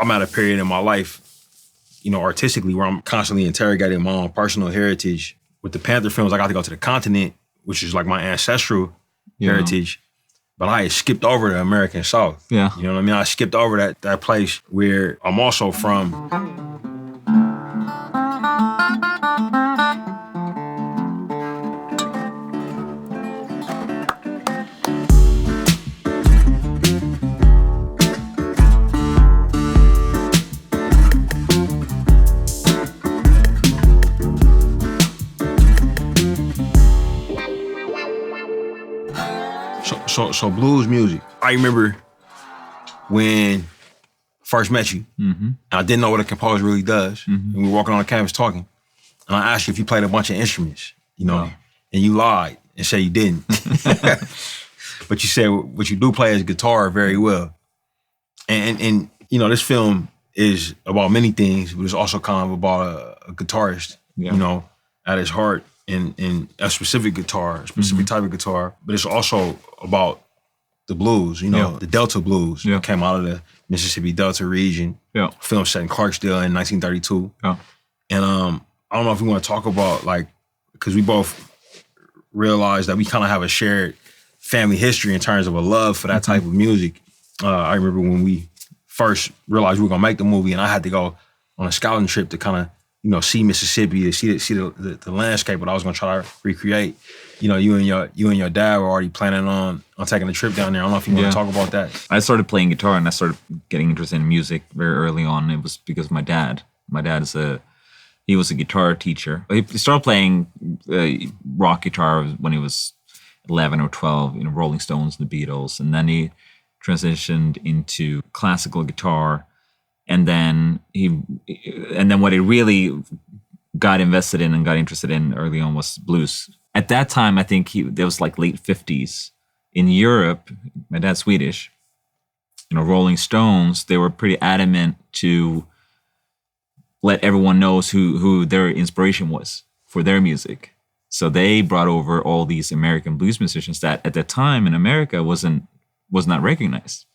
I'm at a period in my life, you know, artistically, where I'm constantly interrogating my own personal heritage. With the Panther films, I got to go to the continent, which is like my ancestral heritage. But I had skipped over the American South. Yeah. You know what I mean? I skipped over that place where I'm also from. So blues music. I remember when first met you, and I didn't know what a composer really does. And we were walking on the campus talking, and I asked you if you played a bunch of instruments, you know, and you lied and said you didn't. But you said what you do play is guitar very well. And you know, this film is about many things, but it's also kind of about a guitarist, you know, at his heart. In a specific guitar, a specific type of guitar, but it's also about the blues, you know, the Delta blues that came out of the Mississippi Delta region. Film set in Clarksdale in 1932. And I don't know if we want to talk about, like, because we both realized that we kind of have a shared family history in terms of a love for that type of music. I remember when we first realized we were gonna make the movie, and I had to go on a scouting trip to kind of, you know, see Mississippi, to see the landscape, but I was gonna try to recreate. You know, you and your dad were already planning on taking a trip down there. I don't know if you want to talk about that. I started playing guitar and I started getting interested in music very early on. It was because of my dad. My dad he was a guitar teacher. He started playing rock guitar when he was 11 or 12, you know, Rolling Stones and the Beatles, and then he transitioned into classical guitar. And then what he really got invested in and got interested in early on was blues. At that time, I think there was like late 50s. In Europe, my dad's Swedish, you know, Rolling Stones, they were pretty adamant to let everyone know who their inspiration was for their music. So they brought over all these American blues musicians that at the time in America was not recognized,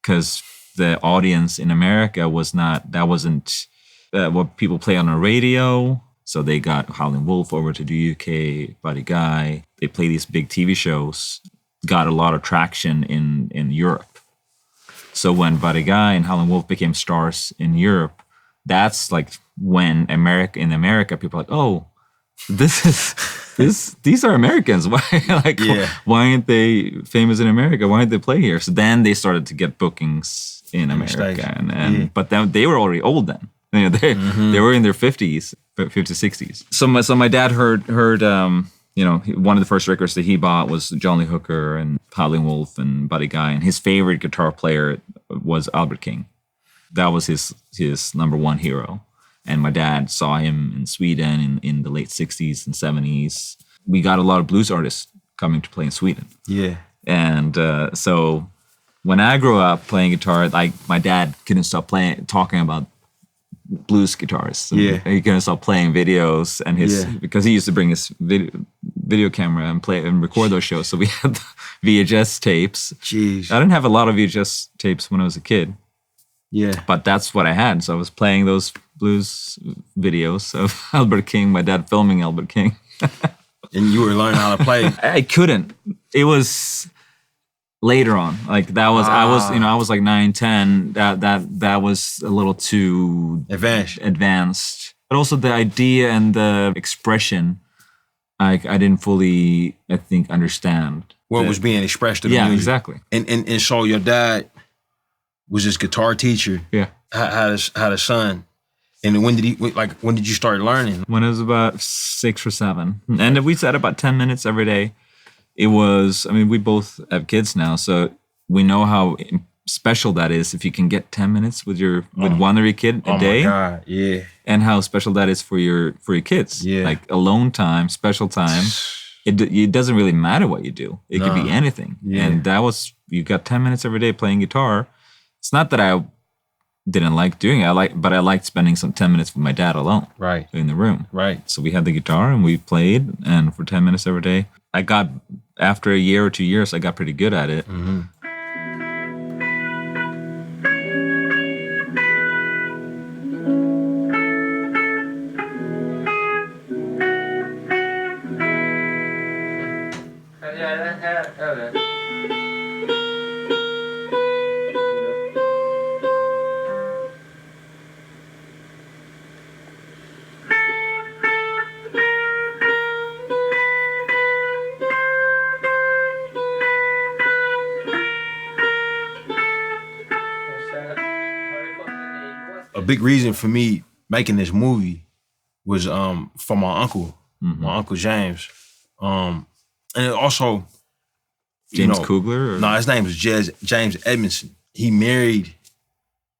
because the audience in America wasn't what people play on the radio. So they got Howlin' Wolf over to the UK, Buddy Guy. They play these big TV shows, got a lot of traction in Europe. So when Buddy Guy and Howlin' Wolf became stars in Europe, that's like when in America, people are like, oh, these are Americans. Why why aren't they famous in America? Why aren't they play here? So then they started to get bookings in America, but then they were already old then. You know, they were in their 50s, 60s. So my dad heard you know, one of the first records that he bought was John Lee Hooker and Howlin' Wolf and Buddy Guy, and his favorite guitar player was Albert King. That was his number one hero. And my dad saw him in Sweden in the late 60s and 70s. We got a lot of blues artists coming to play in Sweden. Yeah. And so when I grew up playing guitar, like my dad couldn't stop talking about blues guitarists. Yeah. He couldn't stop playing videos, and because he used to bring his video camera and play and record those shows. So we had VHS tapes. Jeez. I didn't have a lot of VHS tapes when I was a kid. Yeah. But that's what I had. So I was playing those blues videos of Albert King, my dad filming Albert King. And you were learning how to play. I couldn't. It was later on. Like that was I was like 9, 10. That was a little too advanced. But also the idea and the expression, I didn't fully, I think, understand. What was being expressed to the music. Yeah, exactly. And so your dad was his guitar teacher. Yeah. Had a son. And when did you start learning? When I was about 6 or 7. And we sat about 10 minutes every day. It was, I mean, we both have kids now, so we know how special that is if you can get 10 minutes with one of your kid a day. Oh my God, yeah. And how special that is for your kids. Yeah. Like alone time, special time. It doesn't really matter what you do. It could be anything. Yeah. And you got 10 minutes every day playing guitar. It's not that I didn't like doing it. But I liked spending some 10 minutes with my dad alone. Right. In the room. Right. So we had the guitar and we played, and for 10 minutes every day. After a year or 2 years, I got pretty good at it. Mm-hmm. a big reason for me making this movie was for my uncle, my Uncle James. And it also, James Coogler? No, his name is James Edmondson. He married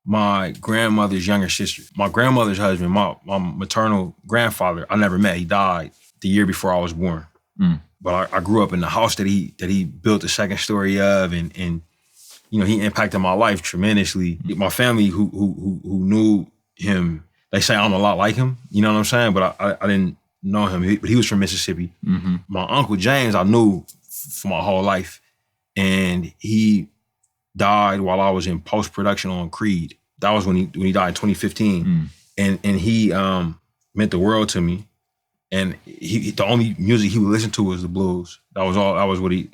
my grandmother's younger sister. My grandmother's husband, my maternal grandfather, I never met. He died the year before I was born. But I grew up in the house that he built the second story of, and you know, he impacted my life tremendously. My family who knew him, they say I'm a lot like him. You know what I'm saying? But I didn't know him. But he was from Mississippi. My Uncle James, I knew for my whole life, and he died while I was in post-production on Creed. That was when he died in 2015. And he meant the world to me. And the only music he would listen to was the blues. That was all. That was what he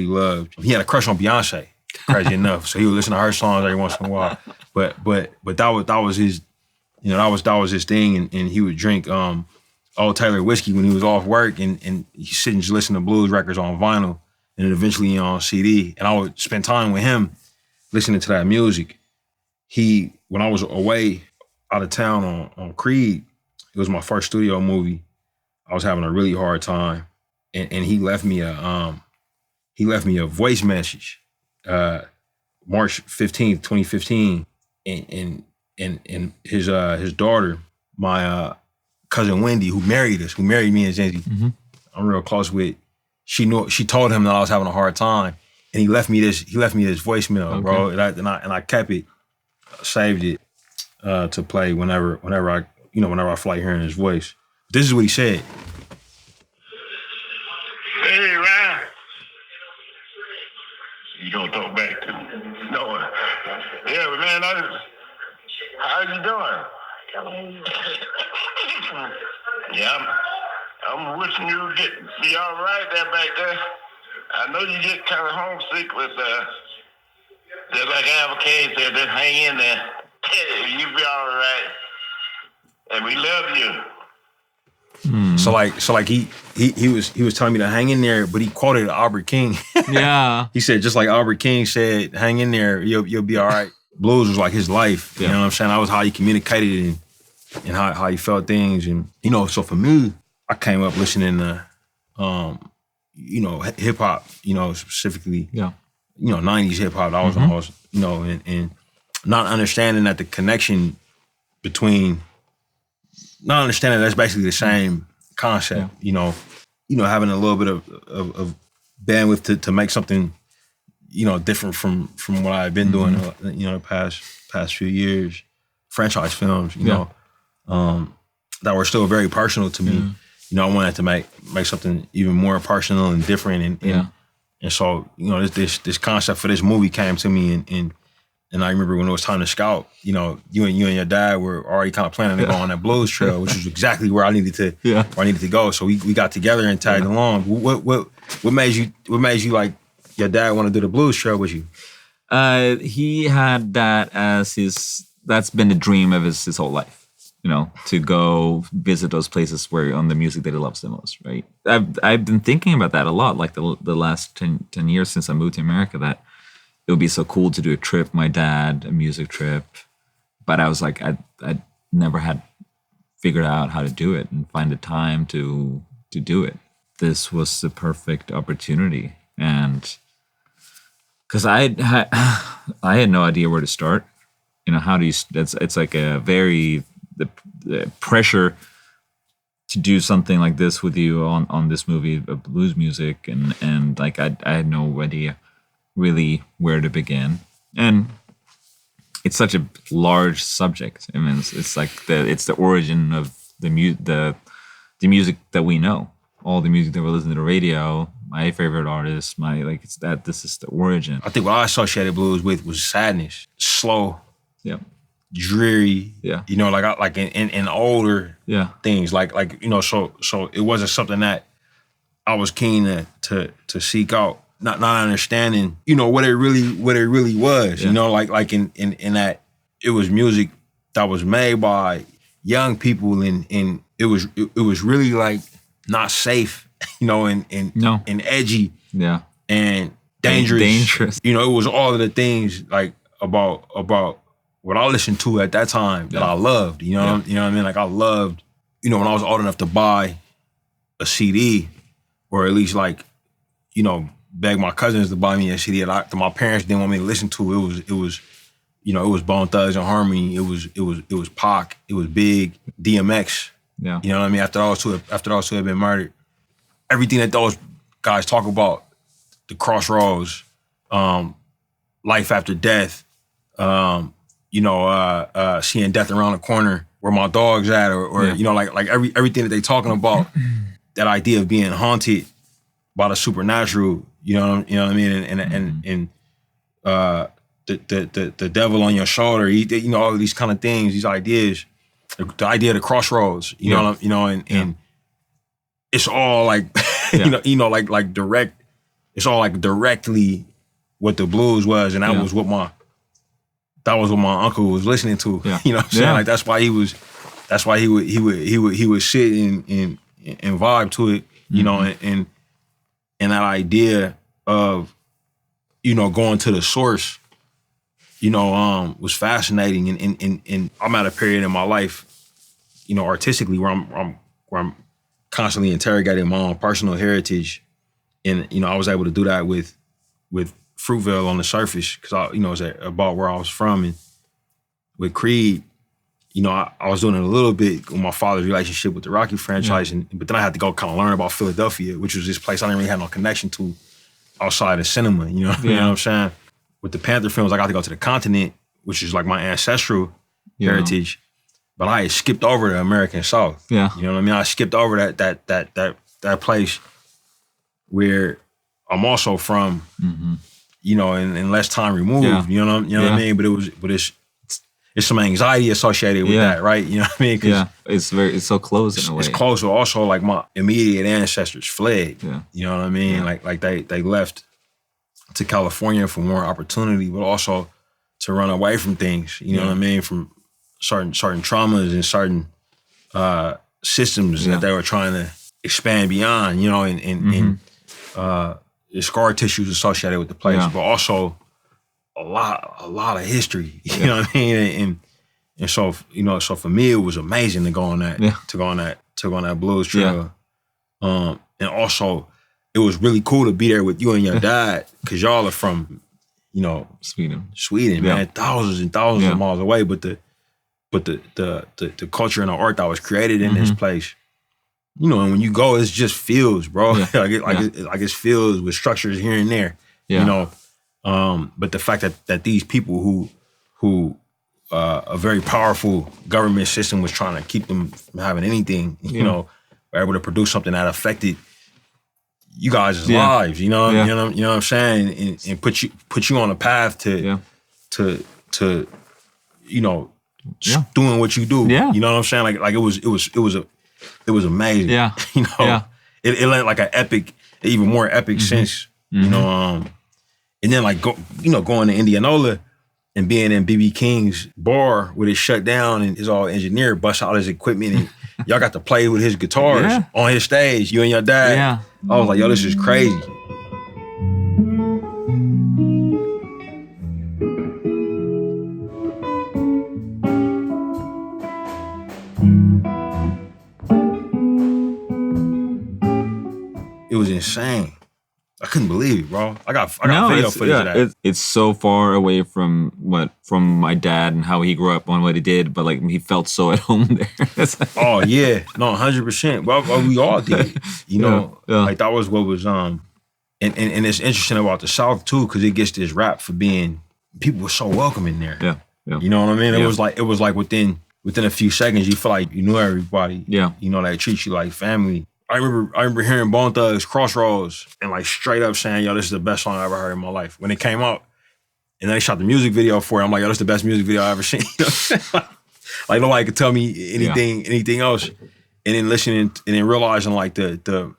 loved. He had a crush on Beyonce, crazy enough. So he would listen to her songs every once in a while. But that was his, you know, that was his thing. And he would drink Old Taylor whiskey when he was off work, and he'd sit and just listen to blues records on vinyl, and then eventually on CD. And I would spend time with him listening to that music. When I was away out of town on Creed, it was my first studio movie. I was having a really hard time, and he left me a voice message, March 15th, 2015, and his daughter, my cousin Wendy, who married me and Zenzi, I'm real close with. She told him that I was having a hard time, and he left me this voicemail, bro, and I kept it, saved it to play whenever I feel like hearing his voice. This is what he said. Hey, Ryan. You gonna talk back to me? No. Yeah, but man, how you doing? Yeah, I'm wishing you would be all right there back there. I know you get kind of homesick with, just like Avocade said, just hang in there. You be all right. And we love you. So like he was telling me to hang in there, but he quoted Albert King. Yeah. He said, just like Albert King said, hang in there, you'll be all right. Blues was like his life. You know what I'm saying? That was how he communicated and how he felt things. And, you know, so for me, I came up listening to, you know, hip hop, you know, specifically, you know, 90s hip hop. I was, you know, and not understanding that the connection between, not understanding that's basically the same concept, you know, having a little bit of bandwidth to make something, you know, different from what I've been doing, you know, the past few years, franchise films, you know, that were still very personal to me. You know, I wanted to make something even more personal and different, and so, you know, this concept for this movie came to me, and I remember when it was time to scout, you know, you and your dad were already kind of planning to go on that blues trail, which is exactly where I needed to go. So we got together and tagged along. What made you like your dad want to do the blues trail with you? He had that as that's been the dream of his whole life. You know, to go visit those places where on the music that he loves the most, right? I've been thinking about that a lot, like the last 10 years since I moved to America, that it would be so cool to do a trip, my dad, a music trip. But I was like, I never had figured out how to do it and find the time to do it. This was the perfect opportunity. And because I had no idea where to start. You know, how do you, it's like a very, the pressure to do something like this with you on this movie of blues music, and like I had no idea really where to begin, and it's such a large subject. I mean, it's like it's the origin of the music that we know, all the music that we listen to the radio. My favorite artist, this is the origin. I think what I associated blues with was sadness, slow, dreary, you know, like in older things, like you know, so it wasn't something that I was keen to seek out, not understanding, you know, what it really was, you know, like in that it was music that was made by young people, and it was really like not safe, you know, and edgy, and dangerous. Dangerous. You know, it was all of the things like about what I listened to at that time that I loved. You know what I mean? Like I loved, when I was old enough to buy a CD, or at least like, beg my cousins to buy me a CD that my parents didn't want me to listen to. It was Bone Thugs and Harmony. It was Pac. It was Big, DMX. Yeah. You know what I mean? After those two had been murdered, everything that those guys talk about, the crossroads, life after death, seeing death around the corner, where my dog's at, or like everything that they talking about, that idea of being haunted by the supernatural, you know what I mean, and the devil on your shoulder, all of these kind of things, these ideas, the idea of the crossroads, and it's all like, like direct. It's all like directly what the blues was, and that was what my uncle was listening to. Yeah. You know what I'm saying? Like that's why he would sit and vibe to it, and that idea of, going to the source, was fascinating. And I'm at a period in my life, artistically, where I'm constantly interrogating my own personal heritage. And, I was able to do that with Fruitvale on the surface, because it's about where I was from. And with Creed, I was doing it a little bit with my father's relationship with the Rocky franchise, but then I had to go kind of learn about Philadelphia, which was this place I didn't really have no connection to outside of cinema. You know what I'm saying? With the Panther films, I got to go to the continent, which is like my ancestral heritage, but I had skipped over the American South. Yeah. You know what I mean? I skipped over that place where I'm also from, and less time removed. Yeah. You know what I mean? But it's some anxiety associated with that, right? You know what I mean? It's so close in a way. It's close, but also like my immediate ancestors fled. Yeah. You know what I mean? Yeah. Like they left to California for more opportunity, but also to run away from things. You know what I mean? From certain traumas and certain systems that they were trying to expand beyond. And the scar tissues associated with the place, but also a lot of history. You know what I mean? And so so for me it was amazing to go on that to go on that blues trail. And also it was really cool to be there with you and your dad, because y'all are from Sweden, man, thousands and thousands of miles away. But the culture and the art that was created in this place, and when you go, it's just fields, bro. It's fields with structures here and there. But the fact that these people who a very powerful government system was trying to keep them from having anything, were able to produce something that affected you guys' lives, you know what I'm saying, and put you on a path to doing what you do. You know what I'm saying? Like it was amazing. It led like an epic, even more epic sense. And then like going to Indianola and being in B.B. King's bar with it shut down and his all engineer bust out his equipment and y'all got to play with his guitars on his stage, you and your dad. I was like, yo, this is crazy. It was insane. I couldn't believe it, bro. I got video footage of that. It's so far away from my dad and how he grew up on what he did, but like he felt so at home there. Oh yeah, no, 100%. Well, we all did. Like that was what was and it's interesting about the South too, because it gets this rap for being, people were so welcoming there. You know what I mean? It was like within a few seconds you feel like you knew everybody. They treat you like family. I remember hearing Bone Thugs Crossroads and like straight up saying, yo, this is the best song I ever heard in my life. When it came out and they shot the music video for it, I'm like, yo, this is the best music video I ever seen. Like nobody could tell me anything else. And then listening and then realizing like the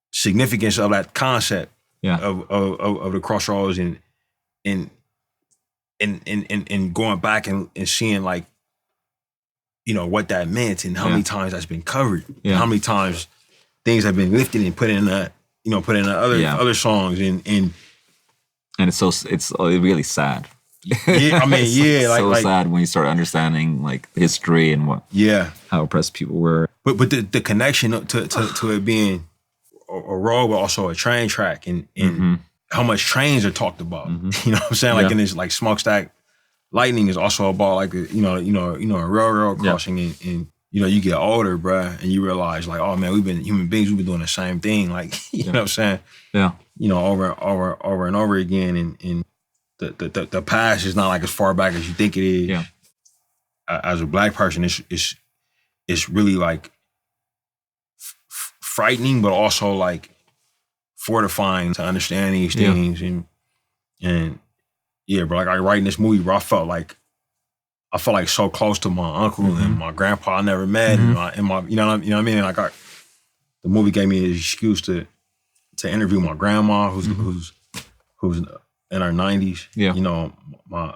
significance of that concept of the Crossroads and going back and seeing like, what that meant and how many times that's been covered. How many times things have been lifted and put in other songs and it's really sad. Yeah, I mean, yeah, so like sad when you start understanding like history and how oppressed people were. But the connection to it being a road, but also a train track, and how much trains are talked about. You know what I'm saying? Like in this, like Smokestack Lightning is also about like a railroad crossing, and you get older, bruh, and you realize like, oh man, we've been doing the same thing, like you know what I'm saying? Yeah. Over and over again, and the past is not like as far back as you think it is. Yeah. As a Black person, it's really like frightening, but also like fortifying to understand these things, and yeah, bro. Like writing this movie, bro, I felt like so close to my uncle and my grandpa I never met, and my you know what I mean. Like the movie gave me an excuse to interview my grandma, who's in her 90s. Yeah, my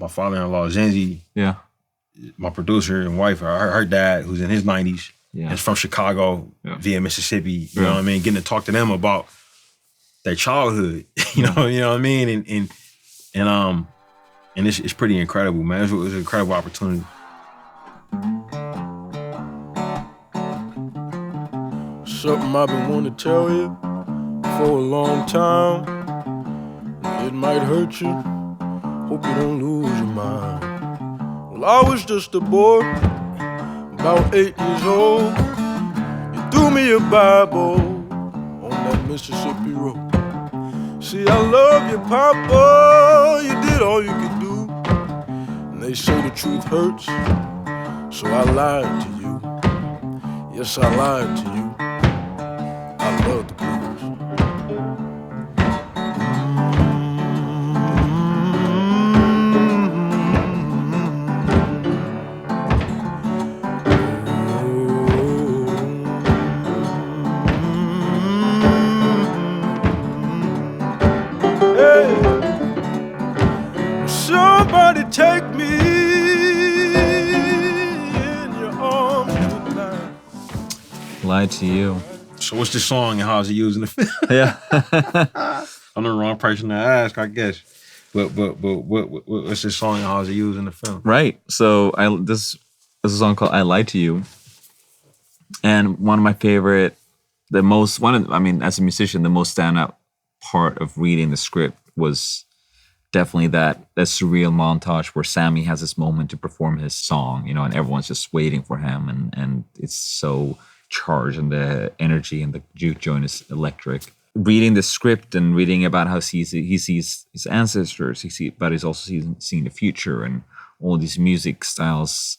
father-in-law Zenzi. Yeah, my producer and wife, her dad, who's in his 90s. Yeah, and from Chicago via Mississippi. You know what I mean. Getting to talk to them about their childhood. You know what I mean, and it's pretty incredible, man. It was an incredible opportunity. Something I've been wanting to tell you for a long time. It might hurt you. Hope you don't lose your mind. Well, I was just a boy, about 8 years old. You threw me a Bible on that Mississippi road. See, I love you, Papa. You did all you could do. And they say the truth hurts, so I lied to you. Yes, I lied to you. I love the blues. Take me in your arms tonight. Lied to you. So what's the song and how is it used in the film? Yeah. I'm the wrong person to ask, I guess. But what's the song and how is it used in the film? Right. So this is a song called I Lied to You. And one of my favorite, as a musician, the most standout part of reading the script was definitely that surreal montage where Sammie has this moment to perform his song, and everyone's just waiting for him, and it's so charged, and the energy and the juke joint is electric. Reading the script and reading about how he sees his ancestors, but he's also seeing the future, and all these music styles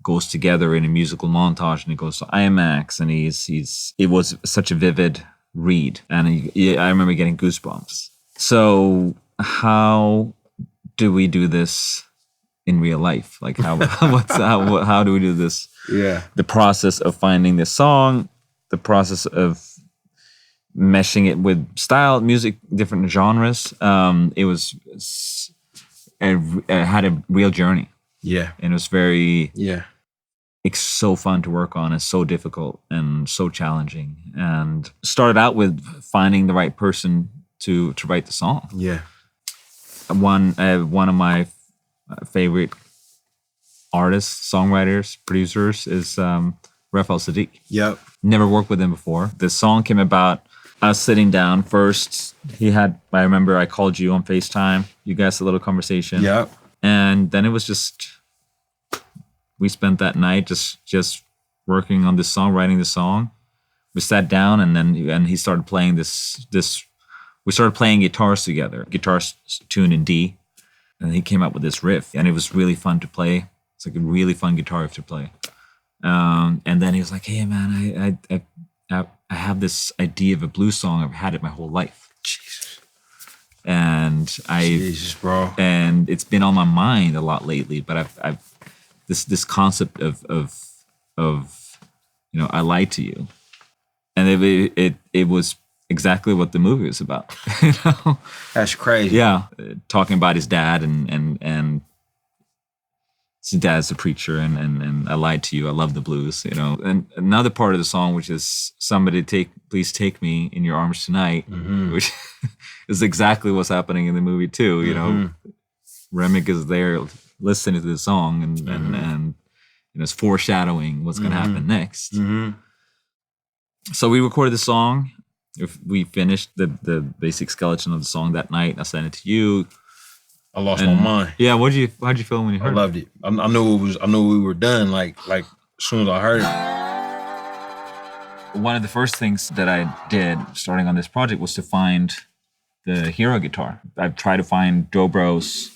goes together in a musical montage, and it goes to IMAX, and it was such a vivid read, and I remember getting goosebumps. So how do we do this in real life? Like how do we do this? Yeah. The process of finding this song, the process of meshing it with style, music, different genres. It had a real journey. Yeah. And it was it's so fun to work on. It's so difficult and so challenging. And started out with finding the right person to write the song. Yeah. One of my favorite artists, songwriters, producers is Raphael Saadiq. Yep. Never worked with him before. The song came about us sitting down first. I remember I called you on FaceTime. You guys had a little conversation. Yep. And then it was just, we spent that night just working on this song, writing the song. We sat down and he started playing this. We started playing guitars together, guitars tuned in D, and he came up with this riff, and it was really fun to play. It's like a really fun guitar riff to play. And then he was like, "Hey man, I have this idea of a blues song. I've had it my whole life." Jesus. Jesus, bro. And it's been on my mind a lot lately. But I've this concept of I lied to you, and it was exactly what the movie was about. That's crazy. Yeah, talking about his dad and his dad's a preacher, and I lied to you. I love the blues, And another part of the song, which is please take me in your arms tonight, which is exactly what's happening in the movie too. Remick is there listening to the song and it's foreshadowing what's going to happen next. So we recorded the song. We finished the basic skeleton of the song that night. I sent it to you. I lost my mind. Yeah, how'd you feel when you heard it? I loved it. I knew we were done. Like as soon as I heard it. One of the first things that I did starting on this project was to find the hero guitar. I tried to find Dobro's.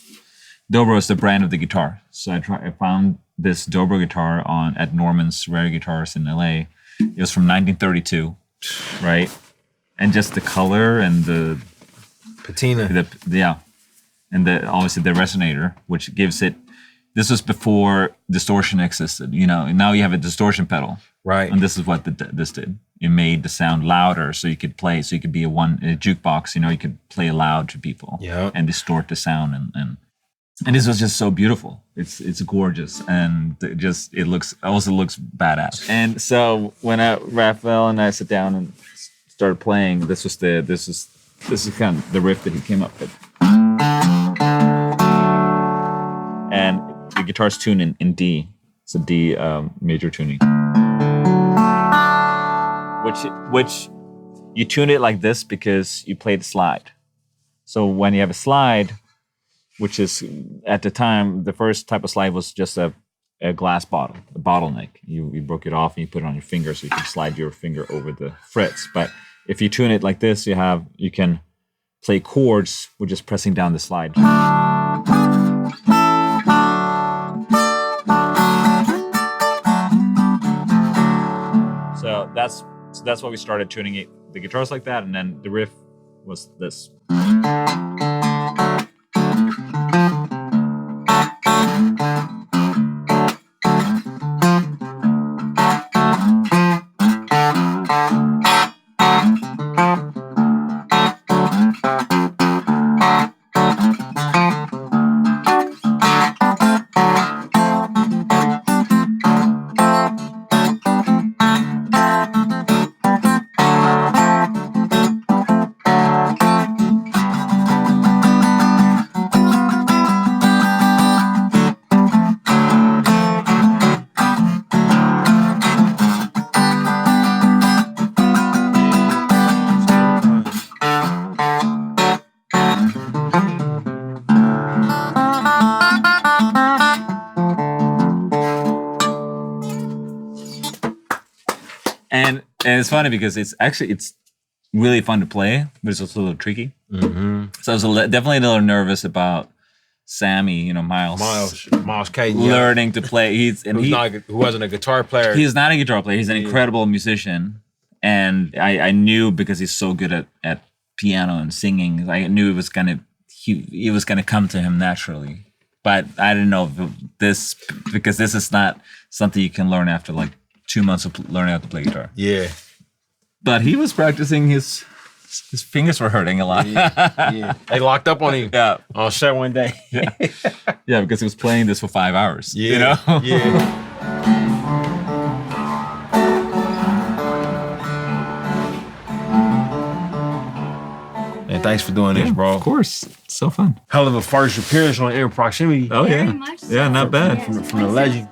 Dobro is the brand of the guitar. So I found this Dobro guitar at Norman's Rare Guitars in LA. It was from 1932, right? And just the color and the patina. And obviously the resonator, which gives it. This was before distortion existed. Now you have a distortion pedal, right? And this is what this did. It made the sound louder, so you could play. So you could be a jukebox. You could play loud to people, and distort the sound. And this was just so beautiful. It's gorgeous, and it looks badass. And so when Raphael and I sat down and started playing, this is kind of the riff that he came up with. And the guitar's tuned in D. It's a D major tuning. Which you tune it like this because you play the slide. So when you have a slide, which is at the time, the first type of slide was just a glass bottle, a bottleneck. You broke it off and you put it on your finger so you can slide your finger over the frets. But if you tune it like this, you can play chords with just pressing down the slide. So that's why we started tuning the guitars like that, and then the riff was this. And it's funny because it's really fun to play, but it's also a little tricky. Mm-hmm. So I was definitely a little nervous about Sammie, Miles Caton, learning to play. He wasn't a guitar player. He's not a guitar player. He's an incredible musician, and I knew because he's so good at piano and singing. I knew it was gonna come to him naturally. But I didn't know because this is not something you can learn after like 2 months of learning how to play guitar. Yeah. But he was practicing. His fingers were hurting a lot. Yeah. They locked up on him. Yeah. On set one day. Yeah, because he was playing this for 5 hours. Yeah. Yeah. And thanks for doing this, bro. Of course. It's so fun. Hell of a first appearance on In Proximity. Oh, yeah. Very much so. Yeah, not bad. From the legend.